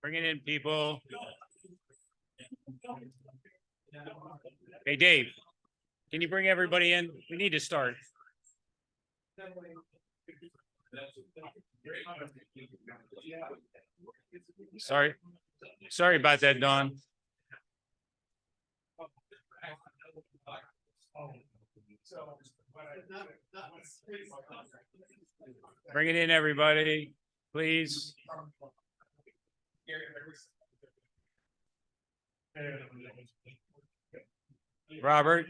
Bring it in, people. Hey, Dave, can you bring everybody in? We need to start. Sorry about that, Don. Bring it in, everybody, please. Robert.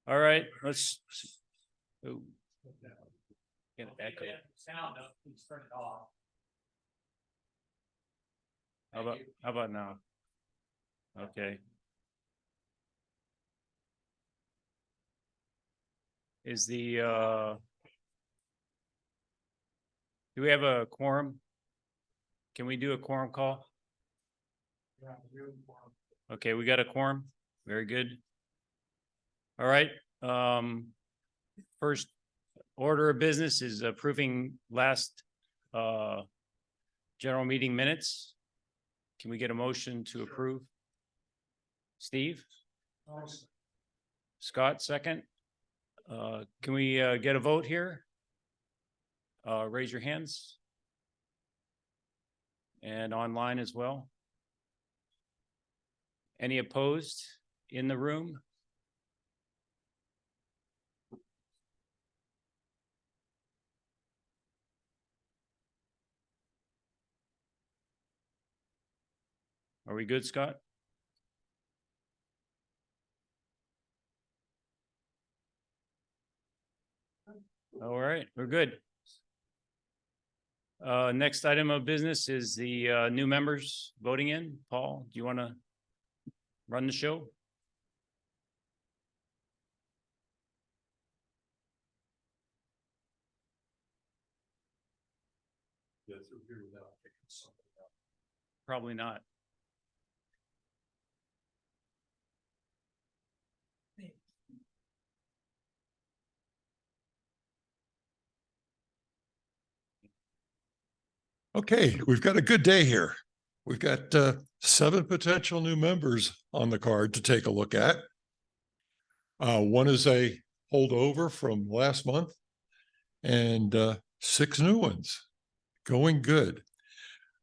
All right, let's. Ooh. Get an echo. How about now? Okay. Is the do we have a quorum? Can we do a quorum call? Okay, we got a quorum. Very good. All right. First order of business is approving last general meeting minutes. Can we get a motion to approve? Steve? Scott, second. Can we get a vote here? Raise your hands. And online as well. Any opposed in the room? Are we good, Scott? All right, we're good. Next item of business is the new members voting in. Paul, do you want to run the show? Probably not. Okay, we've got a good day here. We've got 7 potential new members on the card to take a look at. One is a holdover from last month and 6 new ones. Going good.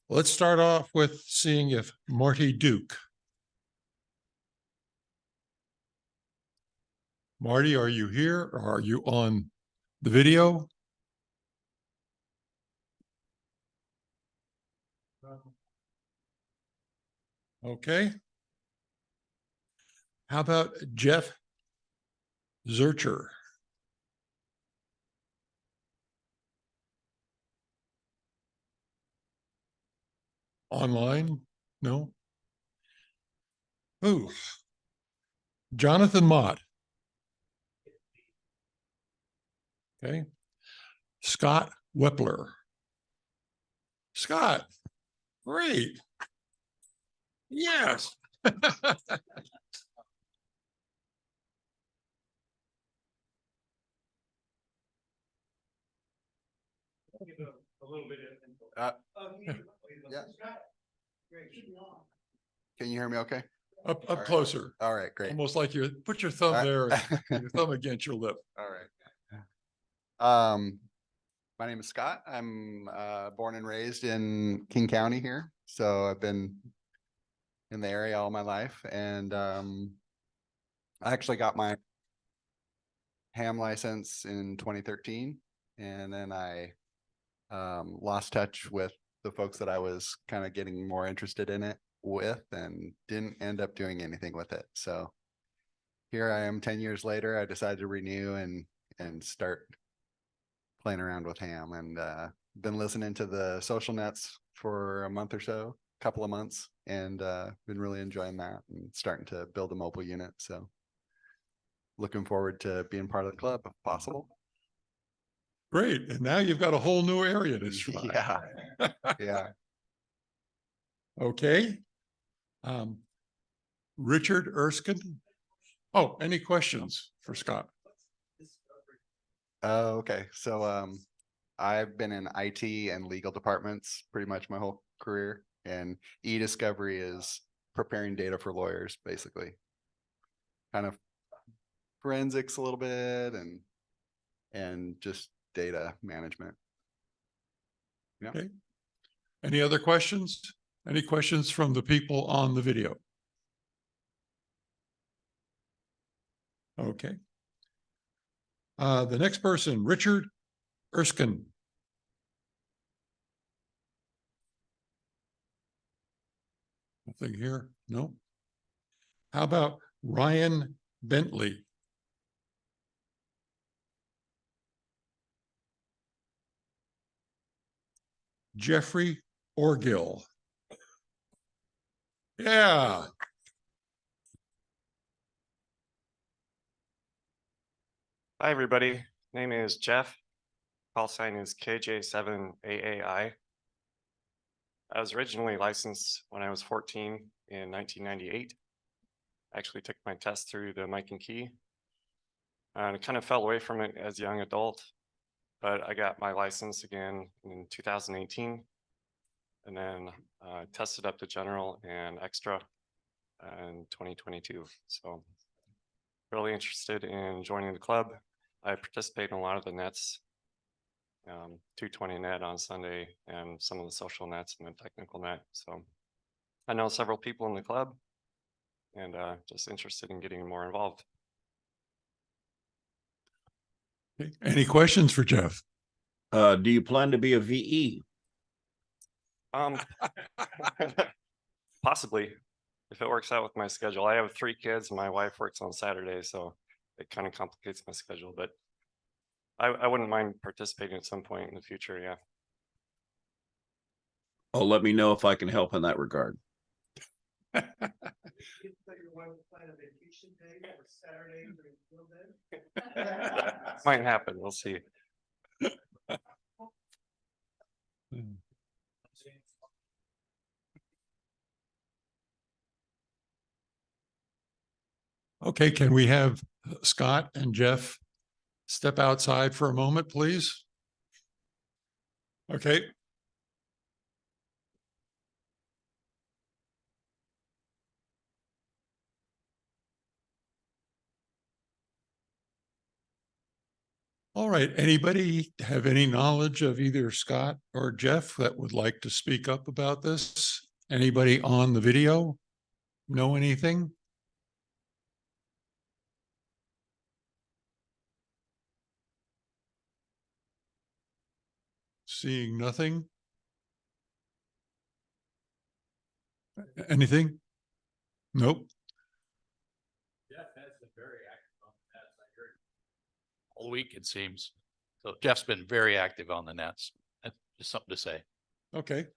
Let's start off with seeing if Marty Duke. Marty, are you here or are you on the video? Okay. How about Jeff Zurcher? Online? No. Ooh. Jonathan Mott. Okay. Scott Wepler. Scott, great. Yes. A little bit. Yeah. Can you hear me okay? Up All right. closer. All right, great. Almost like you put your thumb All there, right. and your thumb against your lip. All right. My name is Scott. I'm born and raised in King County here. So I've been in the area all my life. And I actually got my ham license in 2013. And then I lost touch with the folks that I was kind of getting more interested in it with and didn't end up doing anything with it. So here I am 10 years later. I decided to renew and start playing around with ham, and been listening to the social nets for a month or so, couple of months, and been really enjoying that and starting to build a mobile unit. So looking forward to being part of the club if possible. Great. And now you've got a whole new area to try. Yeah. Yeah. Okay. Richard Erskine. Oh, any questions for Scott? Oh, okay. So, I've been in IT and legal departments pretty much my whole career, and e-discovery is preparing data for lawyers, basically. Kind of forensics a little bit and just data management. Yeah. Okay. Any other questions? Any questions from the people on the video? Okay. The next person, Richard Erskine. Nothing here? No. How about Ryan Bentley? Jeffrey Orgill. Yeah. Hi, everybody. Name is Jeff. Call sign is KJ7AAI. I was originally licensed when I was 14 in 1998. I actually took my test through the Mike and Key. And I kind of fell away from it as a young adult, but I got my license again in 2018. And then tested up to general and extra in 2022. So really interested in joining the club. I participate in a lot of the nets, 220 net on Sunday and some of the social nets and the technical net. So I know several people in the club and just interested in getting more involved. Okay. Any questions for Jeff? Do you plan to be a VE? Possibly, if it works out with my schedule. I have 3 kids. My wife works on Saturdays, so it kind of complicates my schedule, but I wouldn't mind participating at some point in the future. Yeah. Oh, let me know if I can help in that regard. Might happen. We'll see. Okay, can we have Scott and Jeff step outside for a moment, please? Okay. All right, anybody have any knowledge of either Scott or Jeff that would like to speak up about this? Anybody on the video know anything? Seeing nothing? Anything? Nope. Jeff has been very active on the nets. I heard all week, it seems. So Jeff's been very active on the nets. That's just something to say. Okay.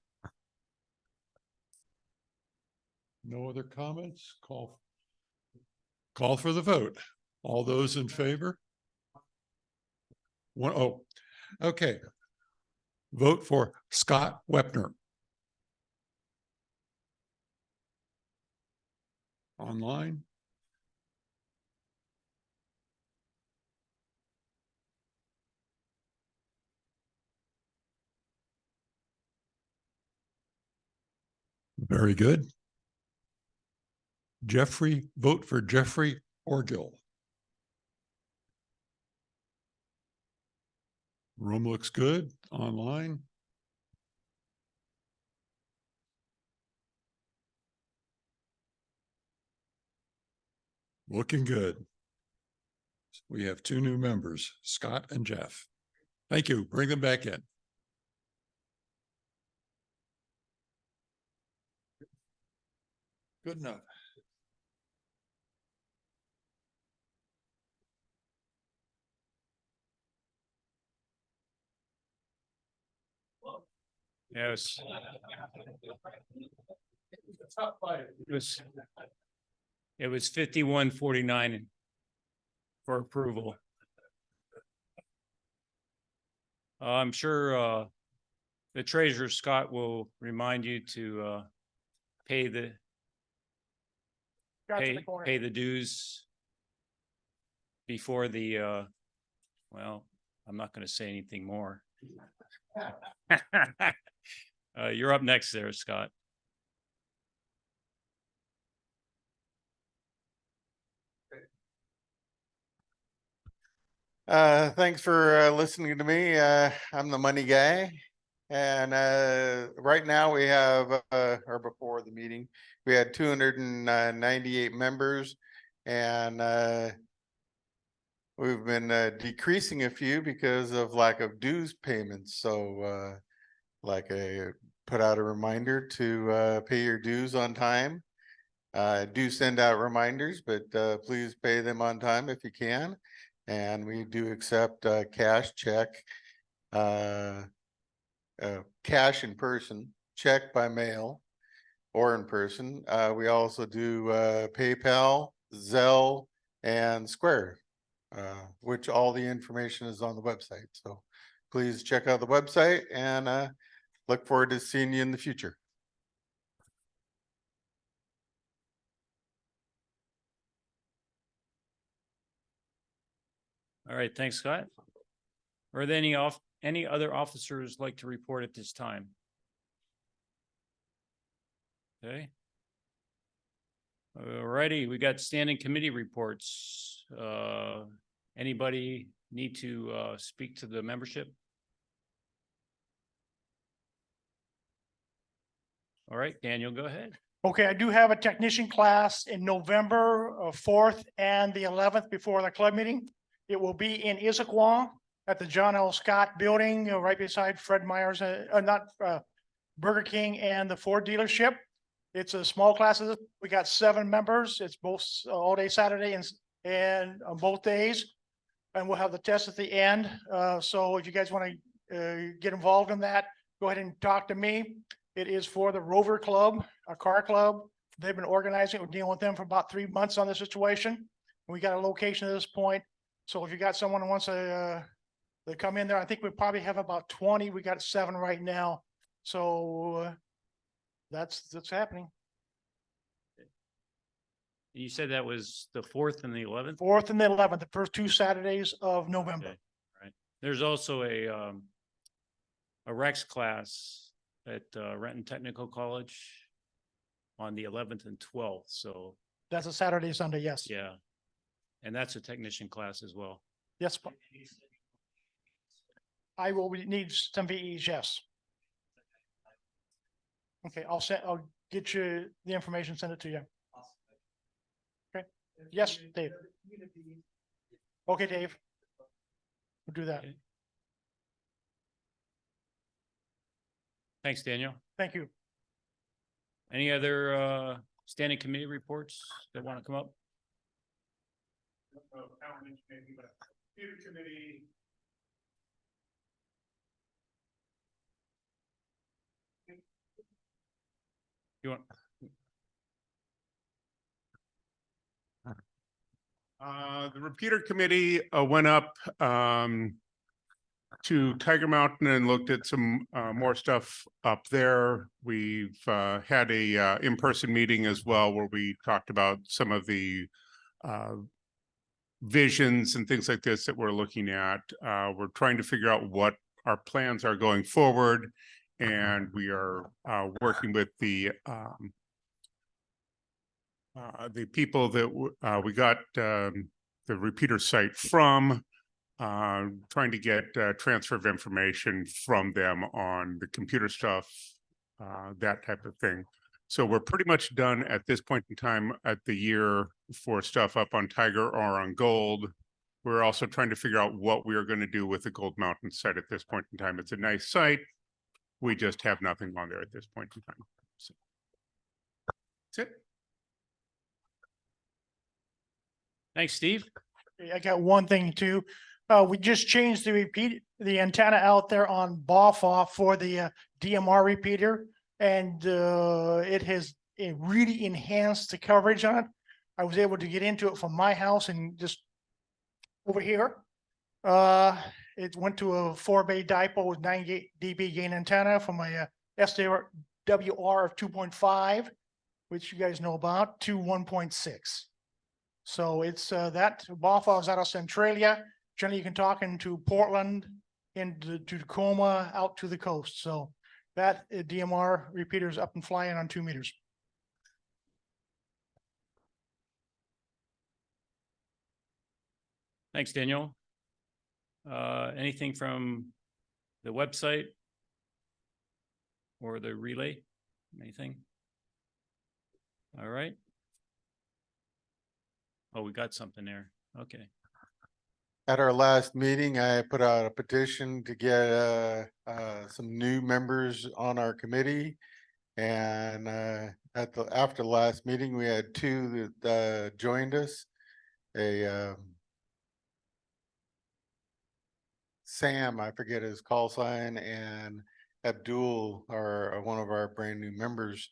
No other comments? Call for the vote. All those in favor? Oh, okay. Vote for Scott Wepner. Online. Very good. Vote for Jeffrey Orgill. Room looks good. Online. Looking good. We have 2 new members, Scott and Jeff. Thank you. Bring them back in. Good enough. Yes. It was 51-49 for approval. I'm sure the treasurer, Scott, will remind you to pay the dues before the well, I'm not going to say anything more. You're up next there, Scott. Thanks for listening to me. I'm the money guy. And right now we have, or before the meeting, we had 298 members. And we've been decreasing a few because of lack of dues payments. So like I put out a reminder to pay your dues on time. Do send out reminders, but please pay them on time if you can. And we do accept cash, check, cash in person, check by mail or in person. We also do PayPal, Zelle, and Square, which all the information is on the website. So please check out the website and look forward to seeing you in the future. All right, thanks, Scott. Are there any other officers like to report at this time? Okay. Alrighty, we got standing committee reports. Anybody need to speak to the membership? All right, Daniel, go ahead. Okay, I do have a technician class in November 4th and the 11th before the club meeting. It will be in Issaquah at the John L. Scott building, right beside Fred Meyer's, Burger King and the Ford dealership. It's a small classes. We got 7 members. It's both all day Saturday and on both days. And we'll have the test at the end. So if you guys want to get involved in that, go ahead and talk to me. It is for the Rover Club, a car club. They've been organizing. We're dealing with them for about 3 months on the situation. We got a location at this point. So if you got someone who wants to come in there, I think we probably have about 20. We got 7 right now. So that's happening. You said that was the 4th and the 11th? 4th and the 11th, the first 2 Saturdays of November. Okay, right. There's also a Rex class at Renton Technical College on the 11th and 12th. So That's a Saturday, Sunday, yes. yeah, and that's a technician class as well. Yes. I will need some VEs, yes. Okay, I'll get you the information, send it to you. Okay, yes, Dave. Okay, Dave. We'll do that. Okay. Thanks, Daniel. Thank you. Any other standing committee reports that want to come up? You want? The repeater committee went up to Tiger Mountain and looked at some more stuff up there. We've had a in-person meeting as well where we talked about some of the visions and things like this that we're looking at. We're trying to figure out what our plans are going forward, and we are working with the people that we got the repeater site from, trying to get transfer of information from them on the computer stuff, that type of thing. So we're pretty much done at this point in time at the year for stuff up on Tiger or on Gold. We're also trying to figure out what we are going to do with the Gold Mountain site at this point in time. It's a nice site. We just have nothing on there at this point in time. So that's it. Thanks, Steve. I got one thing too. We just changed the antenna out there on BOFA for the DMR repeater, and it has really enhanced the coverage on it. I was able to get into it from my house and just over here. It went to a 4-bay dipole with 98 dB gain antenna from a SWR of 2.5, which you guys know about, to 1.6. So it's that BOFA is out of Centralia. generally you can talk into Portland, into to Tacoma, out to the coast. So that DMR repeater is up and flying on 2 meters. Thanks, Daniel. Anything from the website or the relay? Anything? All right. Oh, we got something there. Okay. At our last meeting, I put out a petition to get some new members on our committee. And after the last meeting, we had 2 that joined us. Sam, I forget his call sign, and Abdul are one of our brand new members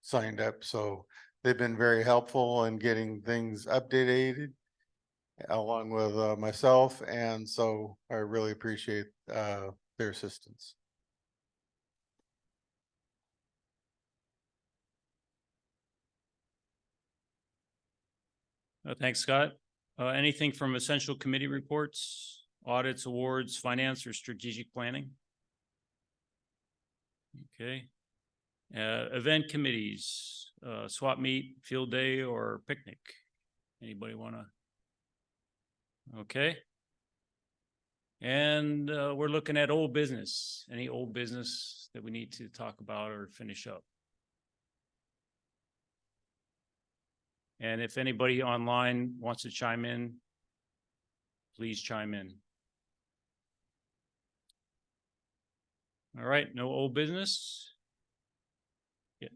signed up. So they've been very helpful in getting things updated along with myself. And so I really appreciate their assistance. Thanks, Scott. Anything from essential committee reports, audits, awards, finance, or strategic planning? Okay. Event committees, swap meet, field day, or picnic? Anybody wanna? Okay. And we're looking at old business. Any old business that we need to talk about or finish up? And if anybody online wants to chime in, please chime in. All right, no old business? Yeah.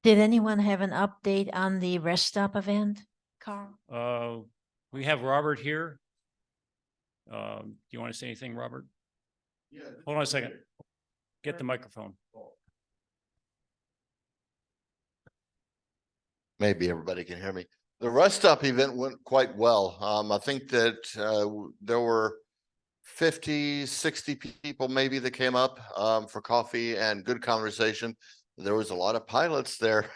Did anyone have an update on the rest stop event, Carl? We have Robert here. Do you want to say anything, Robert? Yeah. Hold on a second. Get the microphone. Maybe everybody can hear me. The rest stop event went quite well. I think that there were 50, 60 people maybe that came up for coffee and good conversation. There was a lot of pilots there.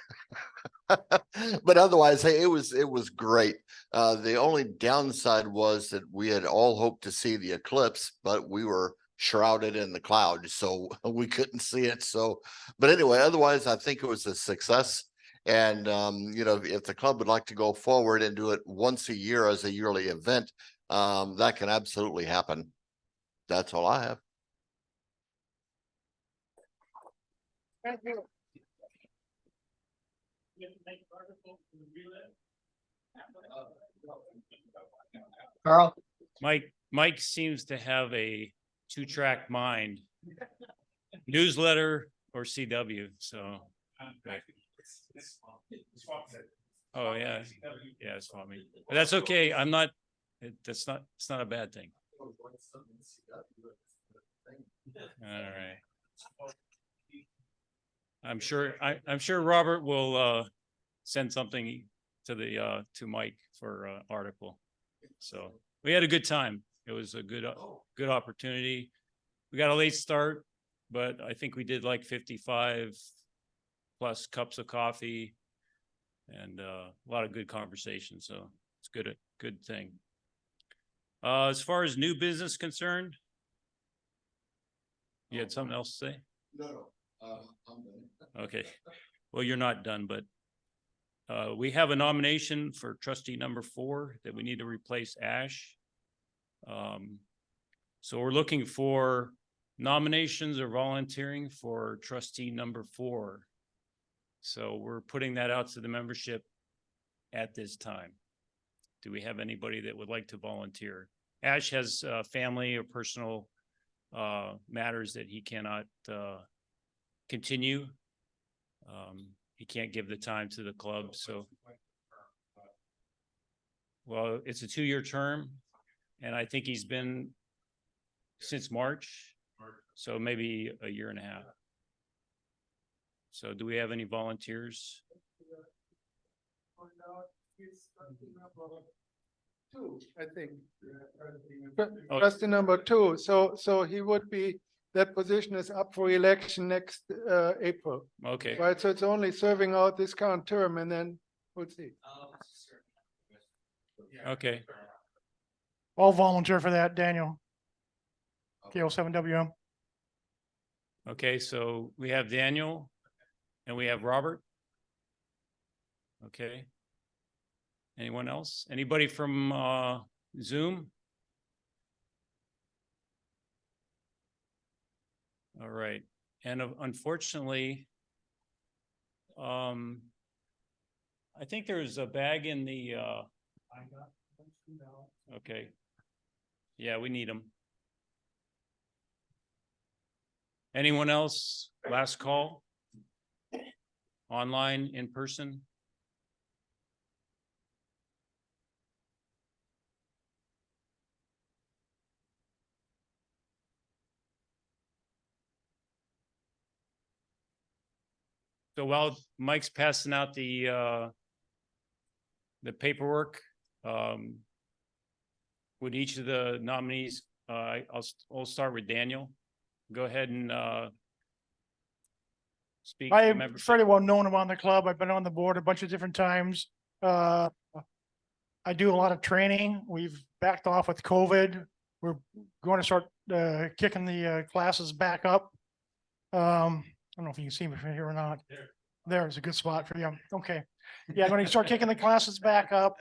But otherwise, hey, it was great. The only downside was that we had all hoped to see the eclipse, but we were shrouded in the cloud, so we couldn't see it. So, but anyway, otherwise, I think it was a success. And, you know, if the club would like to go forward and do it once a year as a yearly event, that can absolutely happen. That's all I have. Thank you. Carl? Mike seems to have a 2-track mind. Newsletter or CW, so. Oh, yeah. Yeah, it's swap meet. But that's okay. I'm not, it's not a bad thing. All right. I'm sure Robert will send something to Mike for article. So we had a good time. It was a good opportunity. We got a late start, but I think we did like 55 plus cups of coffee and a lot of good conversation. So it's good thing. As far as new business concerned, you had something else to say? No, I'm done. Okay, well, you're not done, but we have a nomination for trustee number 4 that we need to replace Ash. So we're looking for nominations or volunteering for trustee number 4. So we're putting that out to the membership at this time. Do we have anybody that would like to volunteer? Ash has family or personal matters that he cannot continue. He can't give the time to the club, so. Well, it's a 2-year term, and I think he's been since March, so maybe a year and a half. So do we have any volunteers? 2, I think. Oh. Trustee number 2. So he would be that position is up for election next April, Okay, right? So it's only serving out this current term and then we'll see. okay. All volunteer for that, Daniel. K07WM. Okay, so we have Daniel and we have Robert. Okay. Anyone else? Anybody from Zoom? All right. And unfortunately, I think there's a bag in the okay. Yeah, we need them. Anyone else? Last call? Online, in person? So while Mike's passing out the paperwork, would each of the nominees, I'll start with Daniel. Go ahead and speak. I to am members. fairly well known around the club. I've been on the board a bunch of different times. I do a lot of training. We've backed off with COVID. We're going to start kicking the classes back up. I don't know if you can see me from here or not. There's a good spot for you. Okay. Yeah, I'm going to start kicking the classes back up.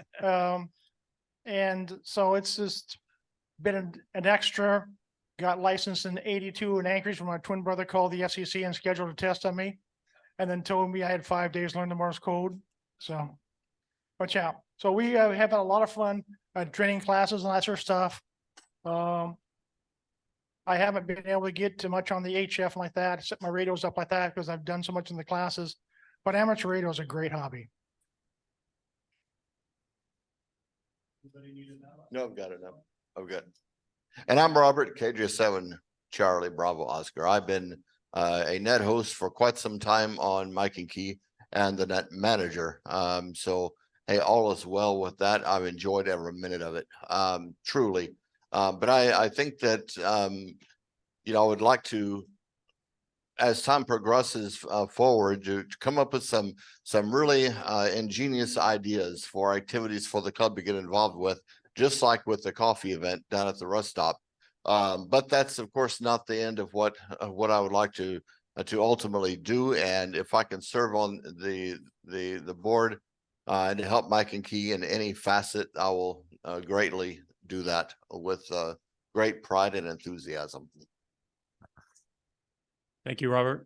And so it's just been an extra. Got licensed in 82 in Anchorage when my twin brother called the SEC and scheduled a test on me. And then told me I had 5 days to learn the Morse code. So, but yeah, so we have had a lot of fun training classes and all that sort of stuff. I haven't been able to get too much on the HF like that, set my radios up like that because I've done so much in the classes. But amateur radio is a great hobby. No, I've got it now. I've got. And I'm Robert, KJ7 Charlie Bravo Oscar. I've been a net host for quite some time on Mike and Key and the net manager. So hey, all is well with that. I've enjoyed every minute of it. Truly. But I think that you know, I would like to, as time progresses forward, to come up with some really ingenious ideas for activities for the club to get involved with, just like with the coffee event down at the rest stop. But that's of course not the end of what I would like to ultimately do. And if I can serve on the board and to help Mike and Key in any facet, I will greatly do that with great pride and enthusiasm. Thank you, Robert.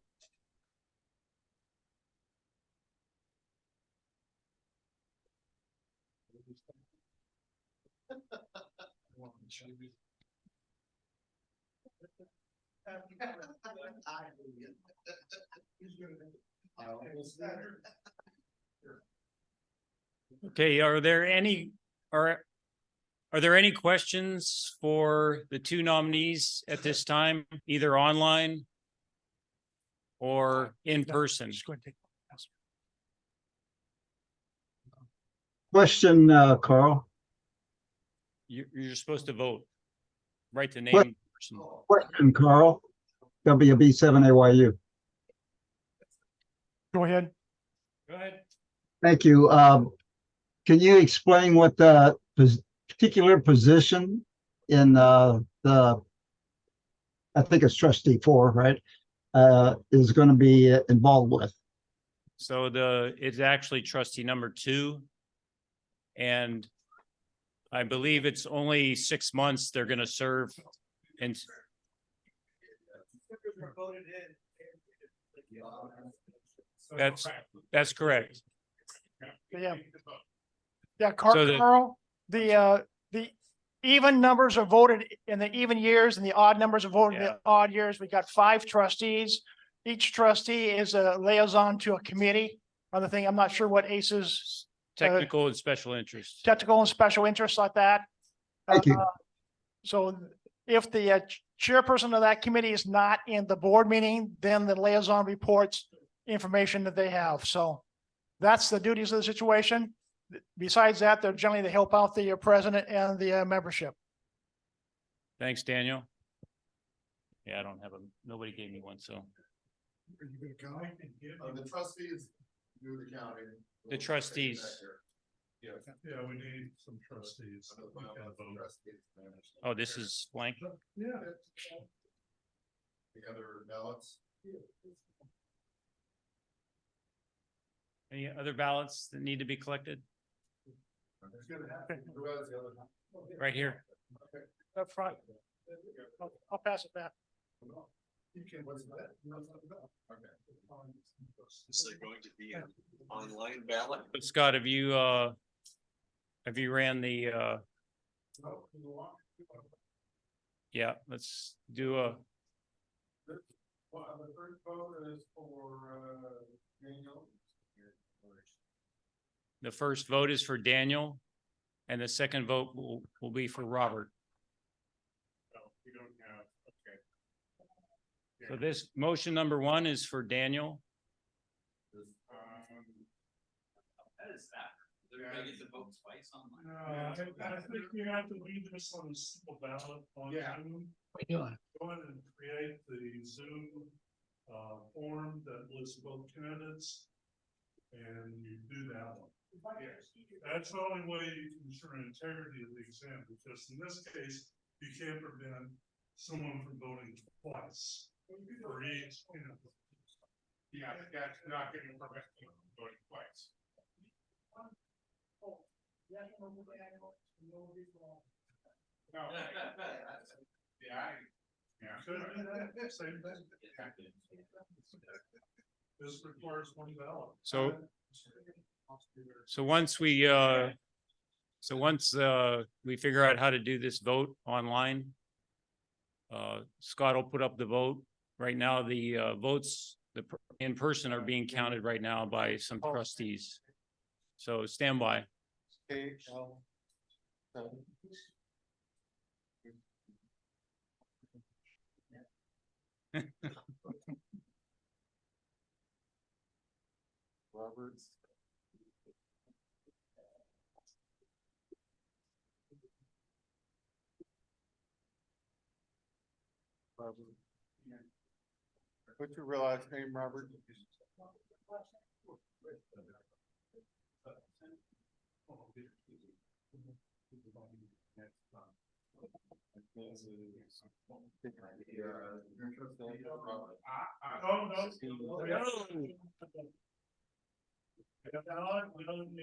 Okay, are there any questions for the two nominees at this time, either online or in person? Just go ahead and take- Question, Carl. You're supposed to vote. Write the name of the person. Question, Carl. WB7AYU. Go ahead. Go ahead. Thank you. Can you explain what the particular position in the, I think it's trustee 4, right? Is going to be involved with? So it's actually trustee number 2. And I believe it's only 6 months they're going to serve. And that's correct. Yeah. Yeah, So Carl, the even numbers are voted in the even years and the odd numbers are voted in Yeah. the odd years. We got 5 trustees. Each trustee is a liaison to a committee on the thing. I'm not sure what ACE's Technical and special interest. technical and special interests like that. Thank you. So if the chairperson of that committee is not in the board meeting, then the liaison reports information that they have. So that's the duties of the situation. Besides that, they're generally to help out the president and the membership. Thanks, Daniel. Yeah, I don't have a, nobody gave me one, so. The trustees do the counting. The trustees. Yeah, we need some trustees. Oh, this is blank. Yeah. The other ballots. Any other ballots that need to be collected? Right here. Up front. I'll pass it back. Is there going to be an online ballot? Scott, have you ran the, yeah, let's do a, The first vote is for, Daniel. the first vote is for Daniel and the second vote will be for Robert. We don't have, okay. So this motion number one is for Daniel. That is that. Everybody gets to vote twice online. I think we have to leave this on a simple ballot on Zoom. What are you doing? Go ahead and create the Zoom form that lists both candidates. And you do that one. Yes, that's the only way you can ensure integrity of the exam, because in this case, you can't prevent someone from voting twice. For each, you know. Yeah, that's not getting prevent people from voting twice. No. Yeah. Same thing. This requires one ballot. So once we figure out how to do this vote online, Scott will put up the vote. Right now, the votes, in person are being counted right now by some trustees. So stand by. Roberts. Robert. What's your real last name, Robert? The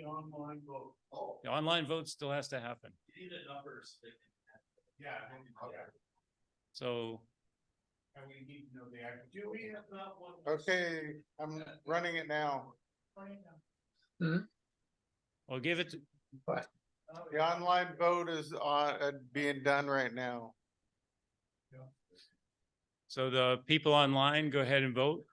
online vote. The online vote still has to happen. You need the numbers. Yeah. So And we need to know the actual. Do we have not one? Okay, I'm running it now. I'll give it to, The online vote is being done right now. so the people online, go ahead and vote.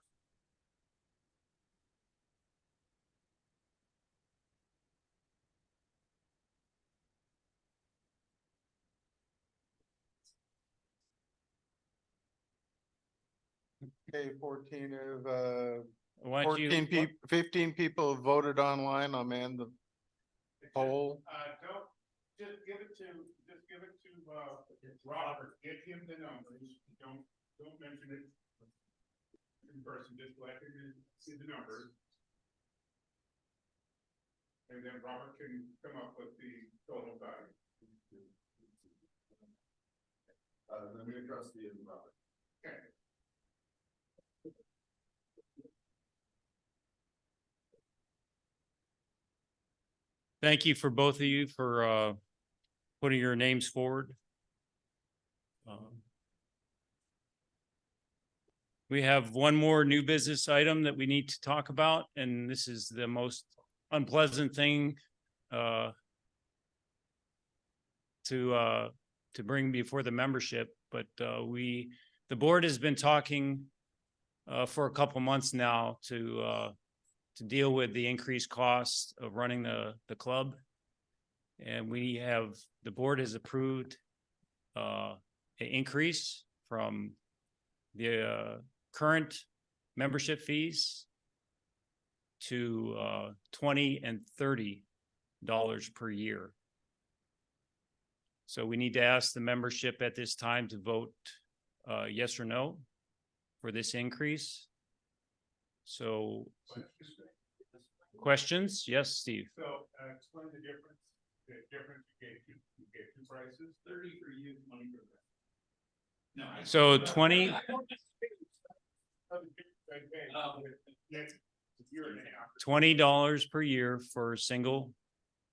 Okay, 14 of, Why don't you- 14 people, 15 people have voted online. I'll man the poll. Don't, just give it to Robert, give him the numbers, don't mention it in person, just let him see the numbers. And then Robert can come up with the total value. The new trustee is Robert. Okay. Thank you for both of you for putting your names forward. We have one more new business item that we need to talk about, and this is the most unpleasant thing to bring before the membership. But the board has been talking for a couple months now to deal with the increased cost of running the club. And the board has approved an increase from the current membership fees to $20 and $30 per year. So we need to ask the membership at this time to vote yes or no for this increase? So questions? Yes, Steve. So, explain the difference you get two prices, 30 for you, 20 for them. No. So 20, $20 per year for single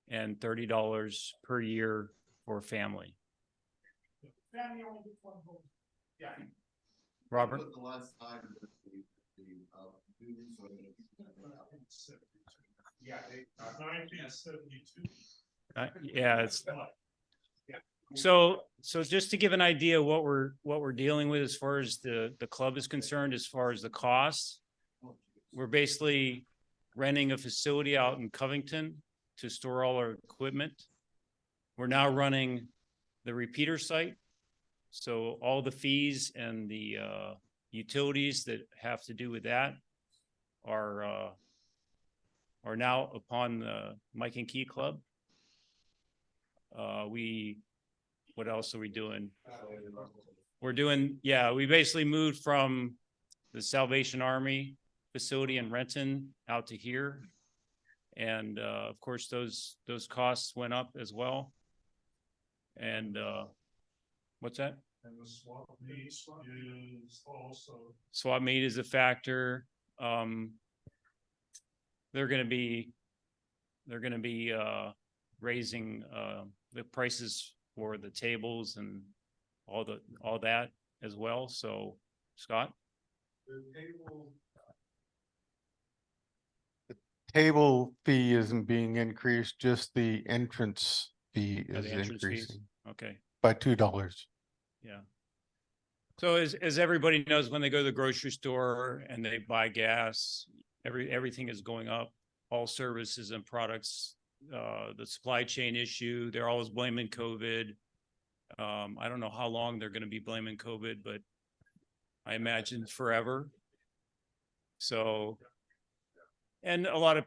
and $30 per year for family. Yeah. Robert? Yeah, 1972. Yeah, it's, so just to give an idea what we're dealing with as far as the club is concerned, as far as the cost, we're basically renting a facility out in Covington to store all our equipment. We're now running the repeater site. So all the fees and the utilities that have to do with that are now upon the Mike and Key Club. What else are we doing? We're doing, yeah, we basically moved from the Salvation Army facility in Renton out to here. And of course, those costs went up as well. And what's that? And the swap meet is also. Swap meet is a factor. They're gonna be raising the prices for the tables and all that as well. So Scott? The table fee isn't being increased, just the entrance fee Oh, is the entrance fees? increasing Okay, by $2. yeah. So as everybody knows, when they go to the grocery store and they buy gas, everything is going up, all services and products, the supply chain issue, they're always blaming COVID. I don't know how long they're gonna be blaming COVID, but I imagine forever. So, and a lot of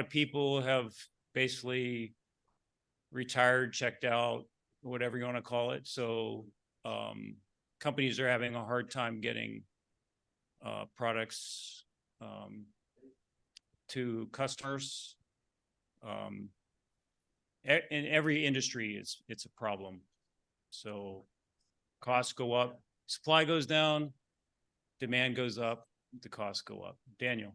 people have basically retired, checked out, whatever you want to call it. So, companies are having a hard time getting products to customers. In every industry, it's a problem. So costs go up, supply goes down, demand goes up, the costs go up. Daniel?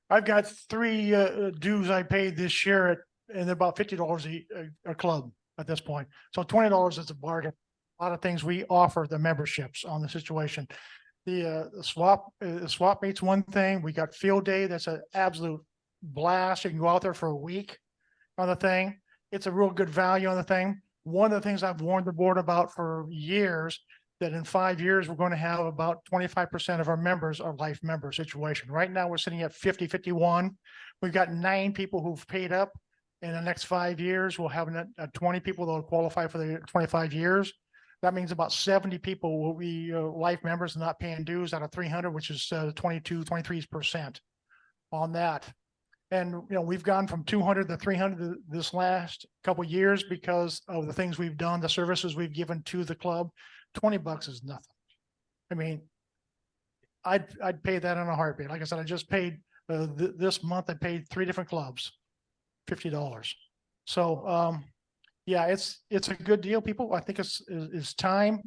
I've got three dues I paid this year and they're about $50 a club at this point. So $20 is a bargain. A lot of things we offer the memberships on the situation. The swap meet's one thing. We got field day. That's an absolute blast. You can go out there for a week on the thing. It's a real good value on the thing. One of the things I've warned the board about for years, that in 5 years, we're going to have about 25% of our members are life member situation. Right now, we're sitting at 51. We've got 9 people who've paid up. In the next 5 years, we'll have 20 people that will qualify for the 25 years. That means about 70 people will be life members and not paying dues out of 300, which is 23% on that. And, we've gone from 200 to 300 this last couple of years because of the things we've done, the services we've given to the club. $20 is nothing. I mean, I'd pay that in a heartbeat. Like I said, I just paid this month, I paid 3 different clubs, $50. So, yeah, it's a good deal, people. I think it's time.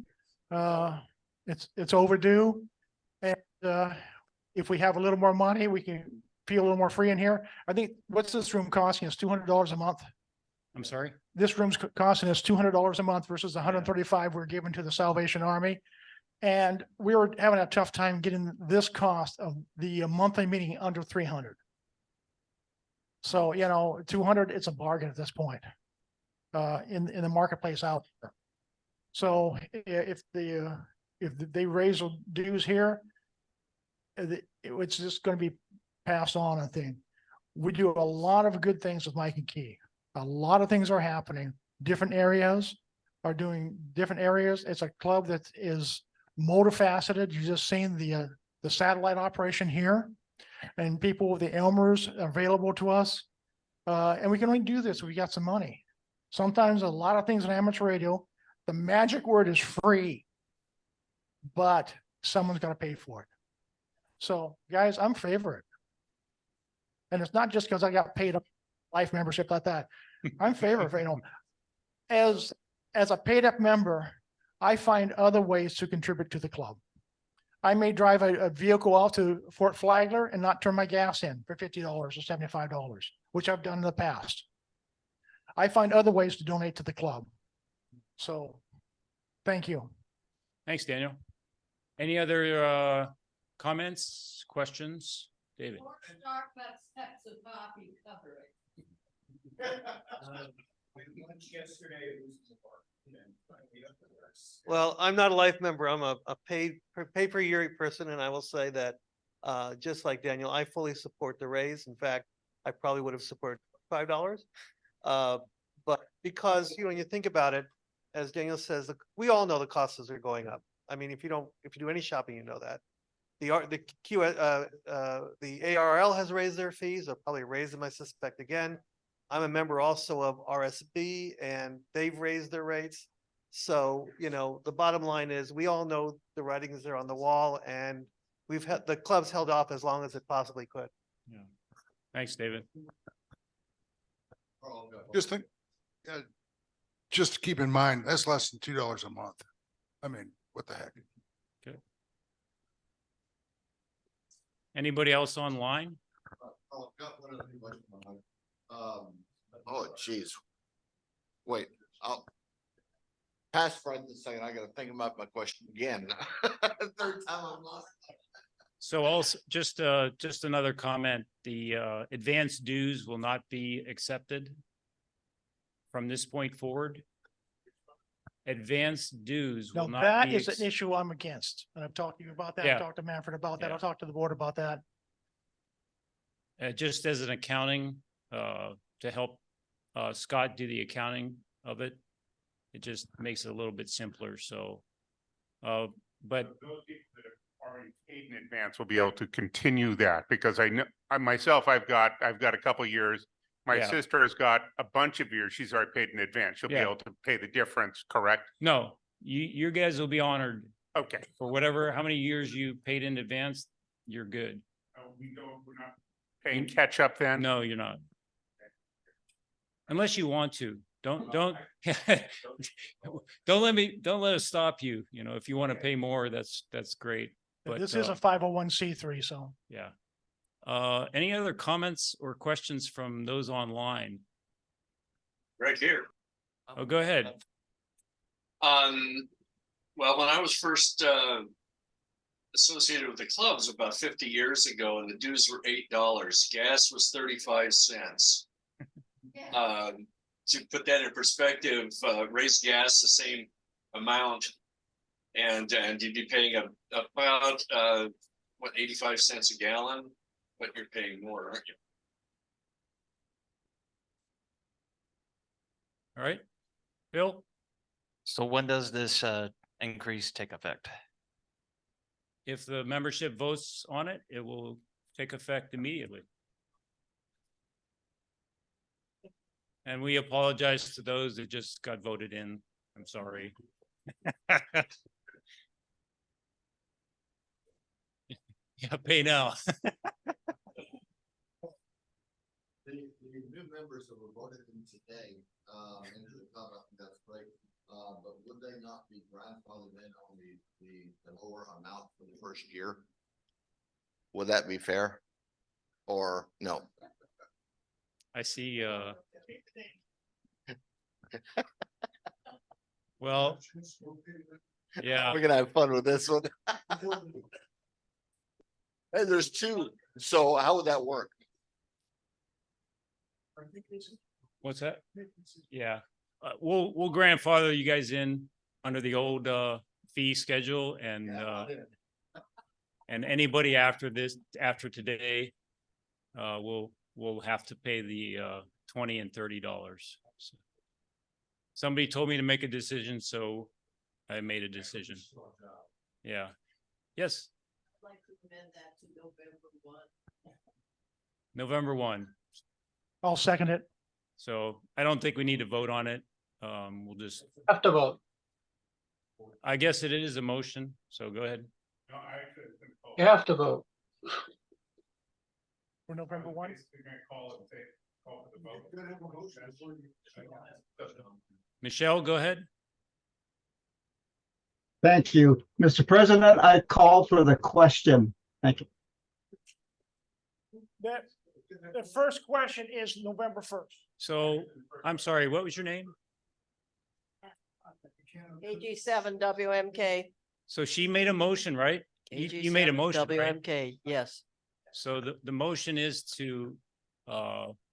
It's overdue. And if we have a little more money, we can feel a little more free in here. I think, what's this room costing us? $200 a month? I'm sorry? This room's costing us $200 a month versus $135 we're giving to the Salvation Army. And we were having a tough time getting this cost of the monthly meeting under 300. So, 200, it's a bargain at this point in the marketplace out there. So if they raise dues here, it's just going to be passed on, I think. We do a lot of good things with Mike and Key. A lot of things are happening. Different areas are doing different areas. It's a club that is multifaceted. You just seen the satellite operation here, and people with the Elmers available to us. And we can only do this if we got some money. Sometimes a lot of things in amateur radio, the magic word is free. but someone's gotta pay for it. So guys, I'm favorite. And it's not just because I got paid a life membership like that. I'm favorite, you know, as a paid up member, I find other ways to contribute to the club. I may drive a vehicle out to Fort Flagler and not turn my gas in for $50 or $75, which I've done in the past. I find other ways to donate to the club. So, thank you. Thanks, Daniel. Any other comments, questions? David? Well, I'm not a life member. I'm a pay per year person, and I will say that just like Daniel, I fully support the raise. In fact, I probably would have supported $5. But because, you know, when you think about it, as Daniel says, we all know the costs are going up. I mean, if you do any shopping, you know that. The ARL has raised their fees. They'll probably raise them, I suspect, again. I'm a member also of RSB, and they've raised their rates. So, you know, the bottom line is we all know the writing is there on the wall, and the club's held off as long as it possibly could. Yeah. Thanks, David. Just think, just keep in mind, that's less than $2 a month. I mean, what the heck? Okay. Anybody else online? Oh, geez. Wait, I'll pass for a second. I gotta think about my question again. Third time I'm lost. So also, just another comment, the advanced dues will not be accepted from this point forward. Advanced dues Now, will not that be. is an issue I'm against. And I've talked to you about that. Yeah. I've talked to Manfred about that. Yeah. I'll talk to the board about that. Just as an accounting, to help Scott do the accounting of it. It just makes it a little bit simpler, so. But Those people that have already paid in advance will be able to continue that, because I know, I myself, I've got a couple years. My Yeah. sister has got a bunch of years. She's already paid in advance. She'll be Yeah. able to pay the difference, correct? no, you guys will be honored Okay. for how many years you paid in advance, you're good. We're not paying catch up then? No, you're not. Unless you want to, don't don't let us stop you. You know, if you want to pay more, that's great. But This is a 501c3, so. yeah. Any other comments or questions from those online? Right here. Oh, go ahead. Well, when I was first associated with the clubs about 50 years ago, and the dues were $8, gas was 35 cents. To put that in perspective, raise gas the same amount, and you'd be paying about 85 cents a gallon, but you're paying more, aren't you? All right, Bill? So when does this increase take effect? If the membership votes on it, it will take effect immediately. And we apologize to those that just got voted in. I'm sorry. Yeah, pay now. The new members that were voted in today, into the club, I think that's great. But would they not be grandfathered in on the lower amount for the first year? Would that be fair? Or no? I see, well, yeah, We're gonna have fun with this one. And there's two, so how would that work? what's that? Yeah, we'll grandfather you guys in under the old fee schedule, and anybody after today will have to pay the $20 and $30. So somebody told me to make a decision, so I made a decision. Yeah. Yes. I'd like to amend that to November 1. November 1. I'll second it. So I don't think we need to vote on it. We'll just, Have to vote. I guess it is a motion, so go ahead. You have to vote. For November 1? Michelle, go ahead. Thank you. Mr. President, I call for the question. Thank you. The first question is November 1st. So I'm sorry, what was your name? AG7WMK. So she made a motion, right? You made a motion, right? WMK, yes. So the motion is to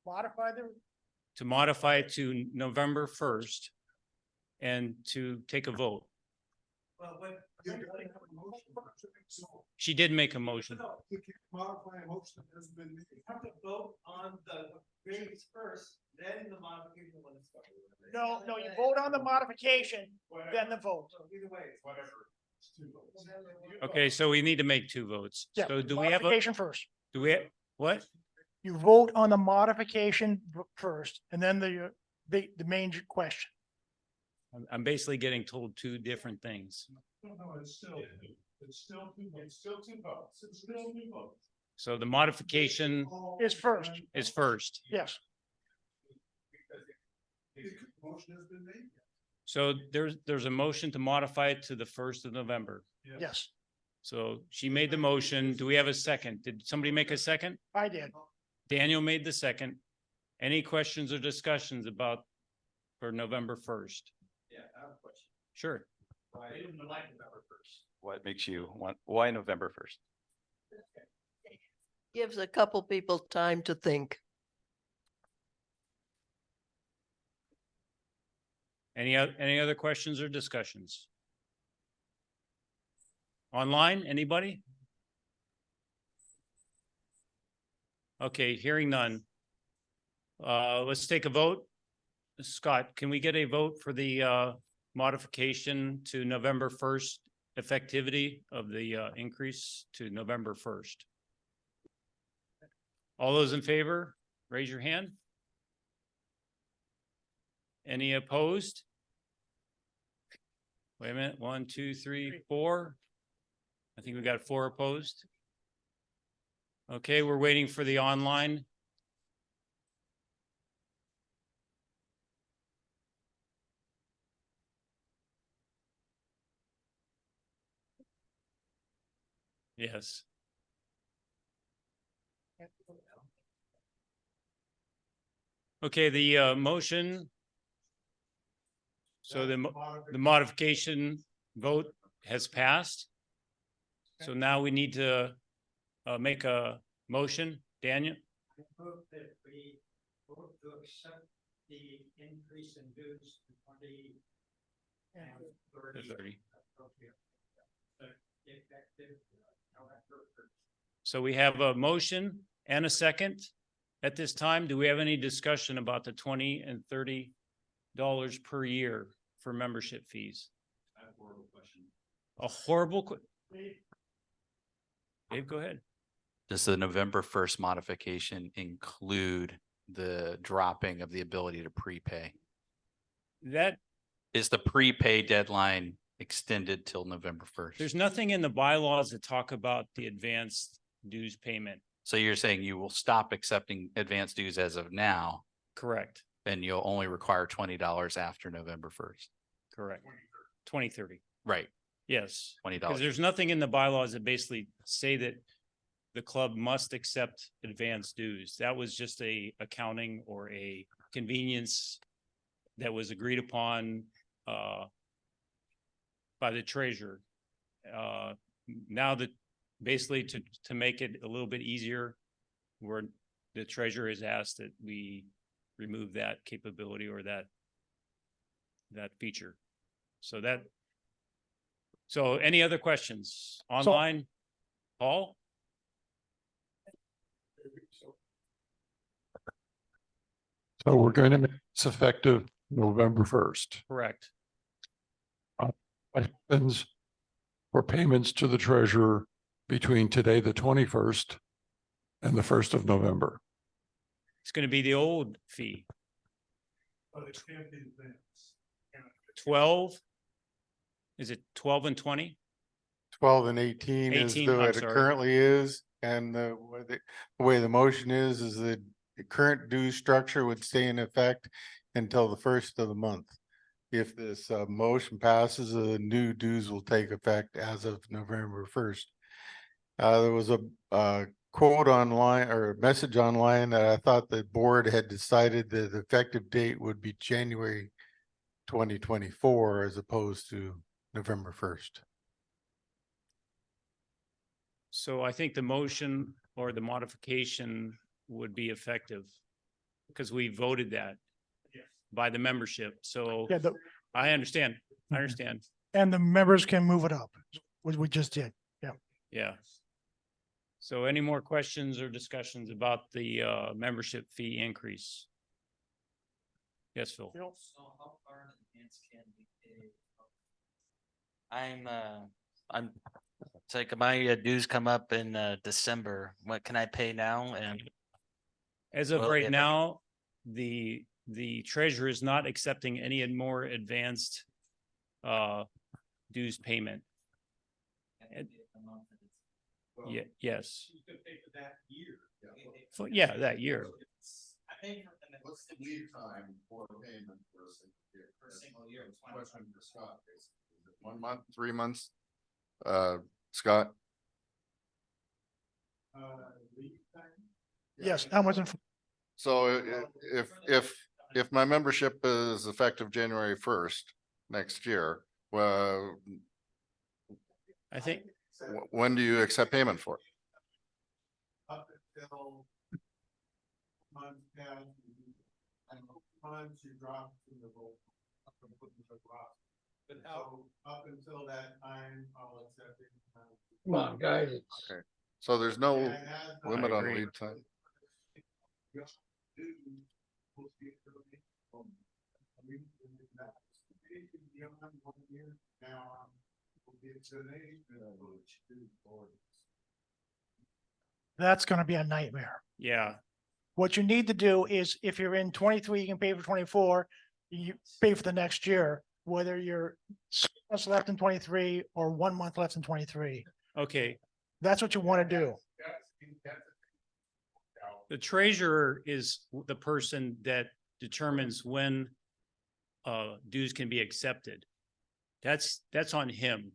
Modify the, it to November 1st and to take a vote. She did make a motion. Modify a motion that hasn't been made. You have to vote on the raise first, then the modification. no, you vote on the modification, then the vote. Either way, it's whatever. Okay, so we need to make two votes. Yeah, So do we have a, modification first. do we, what? You vote on the modification first, and then the main question. I'm basically getting told two different things. No, it's still two votes. It's still two votes. So the modification Is first, is first. yes. Motion has been made. So there's a motion to modify it to the 1st of November. Yes, So she made the motion. Do we have a second? Did somebody make a second? I did. Daniel made the second. Any questions or discussions about for November 1st? Yeah, I have a question. Sure. Why didn't you like November 1st? What makes you want, why November 1st? Gives a couple people time to think. Any other questions or discussions? Online, anybody? Okay, hearing none. Let's take a vote. Scott, can we get a vote for the modification to November 1st effectivity of the increase to November 1st? All those in favor, raise your hand. Any opposed? Wait a minute, 1, 2, 3, 4. I think we got 4 opposed. Okay, we're waiting for the online. Yes. Okay, the motion. So the modification vote has passed. So now we need to make a motion. Daniel? I vote that we vote to accept the increase in dues to 20 and 30. Effective November 1st. So we have a motion and a second. At this time, do we have any discussion about the $20 and $30 per year for membership fees? I have a horrible question. A horrible Dave, go ahead. Does the November 1st modification include the dropping of the ability to prepay? That Is the prepay deadline extended till November 1st? there's nothing in the bylaws that talk about the advanced dues payment. So you're saying you will stop accepting advanced dues as of now, Correct. and you'll only require $20 after November 1st? Correct. 2030. Right, Yes. $20. Because there's nothing in the bylaws that basically say that the club must accept advanced dues. That was just a accounting or a convenience that was agreed upon by the treasurer. Now that basically to make it a little bit easier, where the treasurer has asked that we remove that capability or that feature. So any other questions online? Paul? So we're going to make this effective November 1st. Correct. What happens for payments to the treasurer between today, the 21st, and the 1st of November? It's going to be the old fee, But it can't be advanced. 12. Is it 12 and 20? 12 and 18 is 18, the way I'm it sorry. currently is. And the way the motion is that the current due structure would stay in effect until the first of the month. If this motion passes, the new dues will take effect as of November 1st. There was a quote online or a message online that I thought the board had decided that the effective date would be January 2024 as opposed to November 1st. So I think the motion or the modification would be effective because we voted that by the membership. So Yeah, I understand. I understand. and the members can move it up, what we just did. Yeah. So any more questions or discussions about the membership fee increase? Yes, Phil. I'm, it's like my dues come up in December. What can I pay now? And As of Well, right if- now, the treasurer is not accepting any more advanced dues payment. Yeah, yes. Yeah, that year. What's the lead time for payment for a single year? Question for Scott, basically. Is it 1 month, 3 months? Scott? Yes, that wasn't, So if my membership is effective January 1st next year, well, I think, when do you accept payment for it? Up until months past, months you drop to the roll. But up until that time, I'll accept it. Come on, guys. Okay, so there's no limit on agree. lead time. that's gonna be a nightmare. yeah, What you need to do is if you're in 23, you can pay for 24, you pay for the next year, whether you're 6 months left in 23 or 1 month left in 23. okay. That's what you want to do. The treasurer is the person that determines when dues can be accepted. That's on him.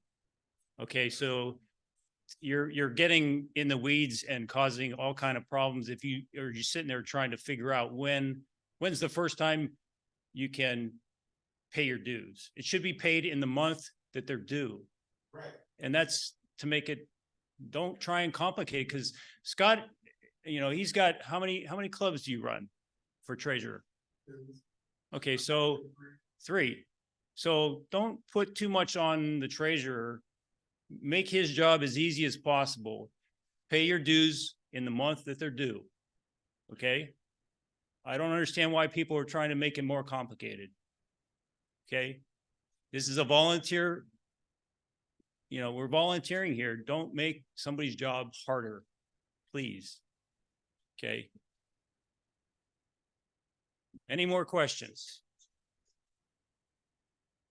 Okay, so you're getting in the weeds and causing all kind of problems if you're sitting there trying to figure out when's the first time you can pay your dues. It should be paid in the month that they're due. Right. And that's to make it, don't try and complicate it, because Scott, he's got, how many clubs do you run for treasurer? Okay, so 3. So don't put too much on the treasurer. Make his job as easy as possible. Pay your dues in the month that they're due. Okay? I don't understand why people are trying to make it more complicated. Okay? This is a volunteer. We're volunteering here. Don't make somebody's job harder, please. Okay? Any more questions?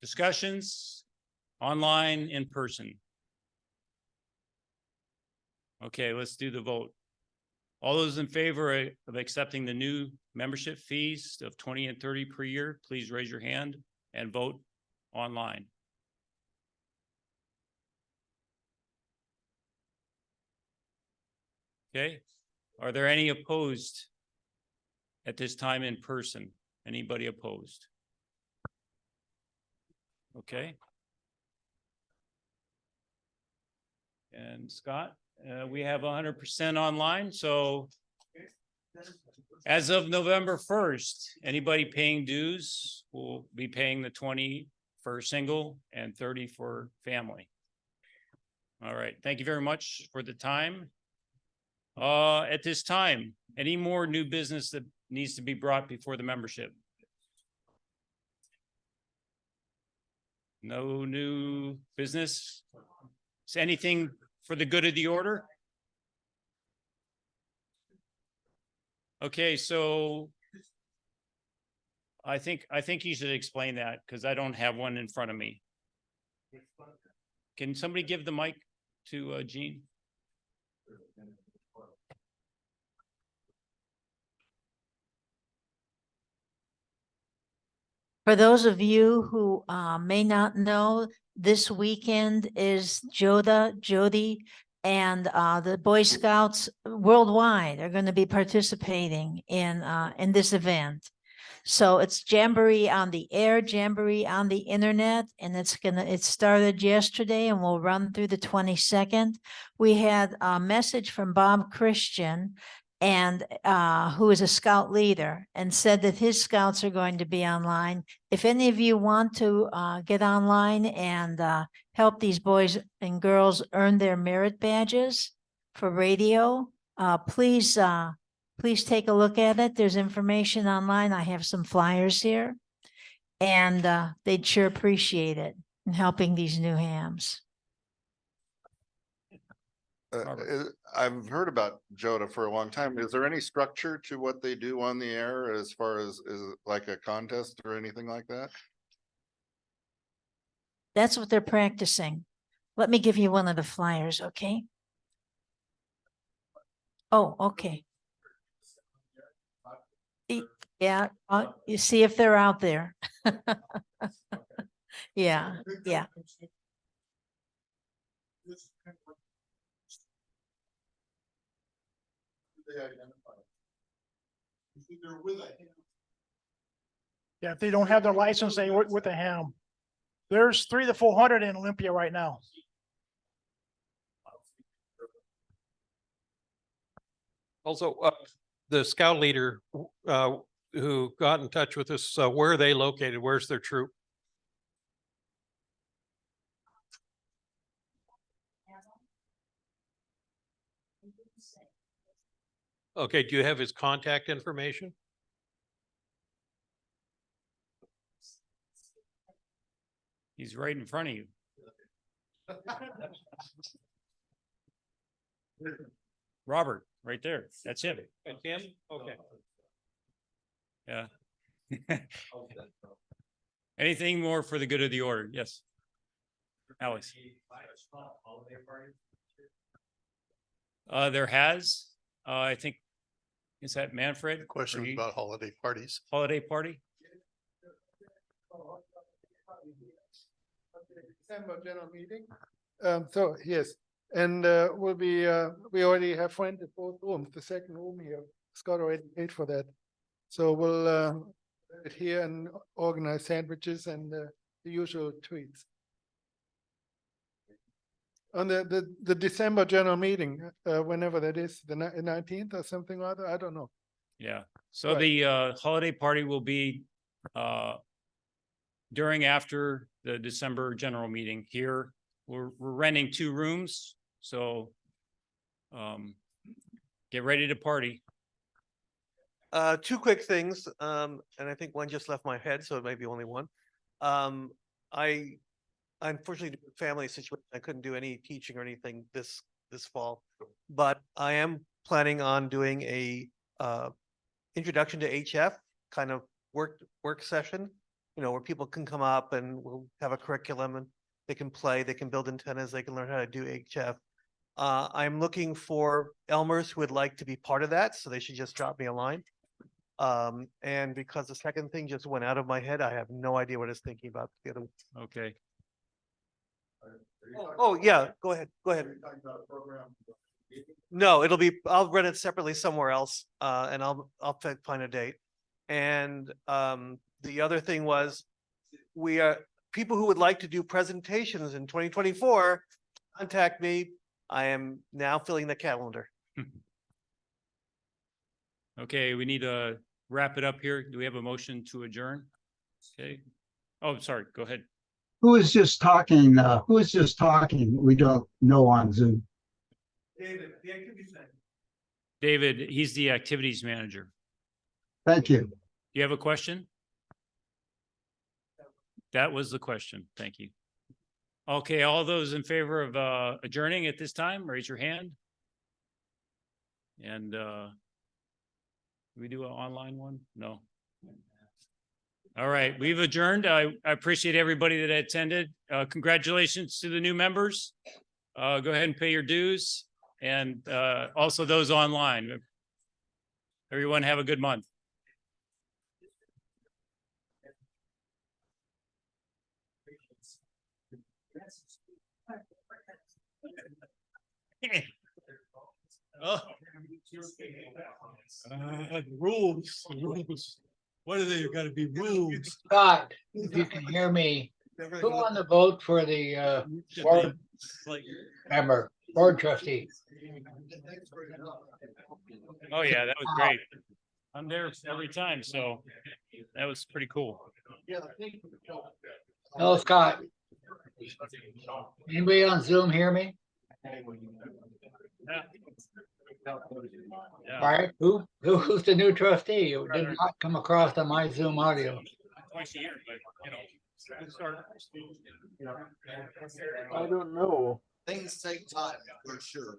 Discussions? Online, in person? Okay, let's do the vote. All those in favor of accepting the new membership fees of 20 and 30 per year, please raise your hand and vote online. Okay, are there any opposed at this time in person? Anybody opposed? Okay. And Scott, we have 100% online, so as of November 1st, anybody paying dues will be paying the 20 for single and 30 for family. All right, thank you very much for the time. At this time, any more new business that needs to be brought before the membership? No new business? Is anything for the good of the order? Okay, so I think you should explain that because I don't have one in front of me. Can somebody give the mic to Gene? For those of you who may not know, this weekend is Jody, and the Boy Scouts worldwide are going to be participating in this event. So it's Jamboree on the air, Jamboree on the internet, and it started yesterday and will run through the 22nd. We had a message from Bob Christian, and who is a scout leader, and said that his scouts are going to be online. If any of you want to get online and help these boys and girls earn their merit badges for radio, please take a look at it. There's information online. I have some flyers here, and they'd sure appreciate it in helping these new hams. I've heard about JOTA for a long time. Is there any structure to what they do on the air as far as, is it like a contest or anything like that? That's what they're practicing. Let me give you one of the flyers, okay? Oh, okay. Yeah, you see if they're out there. Yeah, yeah. Yeah, if they don't have their license, they work with a ham. There's 300 to 400 in Olympia right now. Also, the scout leader who got in touch with us, where are they located? Where's their troop? Okay, do you have his contact information? He's right in front of you. Robert, right there. That's him. That's him? Okay. Yeah. Anything more for the good of the order? Yes. Alex. There has, I think, is that Manfred? Questions about holiday parties. Holiday party? December general meeting. So yes, and will be we already have rented both rooms. The second room here, Scott already paid for that. So we'll it here and organize sandwiches and the usual treats. On the December general meeting, whenever that is, the 19th or something or other, I don't know. Yeah. So Right. the holiday party will be after the December general meeting here. We're renting 2 rooms, so get ready to party. 2 quick things, and I think one just left my head, so it may be only one. I unfortunately, due to family situation, I couldn't do any teaching or anything this fall, but I am planning on doing a introduction to HF kind of work session, where people can come up and we'll have a curriculum and they can play, they can build antennas, they can learn how to do HF. I'm looking for Elmers who would like to be part of that, so they should just drop me a line. And because the second thing just went out of my head, I have no idea what I was thinking about the other. Okay. Oh, yeah, go ahead. No, I'll run it separately somewhere else, and I'll find a date. And the other thing was, we are people who would like to do presentations in 2024, contact me. I am now filling the calendar. Okay, we need to wrap it up here. Do we have a motion to adjourn? Okay. Oh, sorry, go ahead. Who is just talking? Who is just talking? We don't know on Zoom. David, the activities manager. David, he's the activities manager. Thank you. Do you have a question? That was the question. Thank you. Okay, all those in favor of adjourning at this time, raise your hand. And we do an online one? No. All right, we've adjourned. I appreciate everybody that attended. Congratulations to the new members. Go ahead and pay your dues and also those online. Everyone have a good month. Oh. Rules. What are they? Gotta be rules. Scott, if you can hear me, who won the vote for the board member, board trustee? Oh, yeah, that was great. I'm there every time, so that was pretty cool. Hello, Scott. Anybody on Zoom hear me? Yeah. All right, who's the new trustee? It did not come across on my Zoom audio. Twice a year, but you know. Start. I don't know. Things take time, for sure.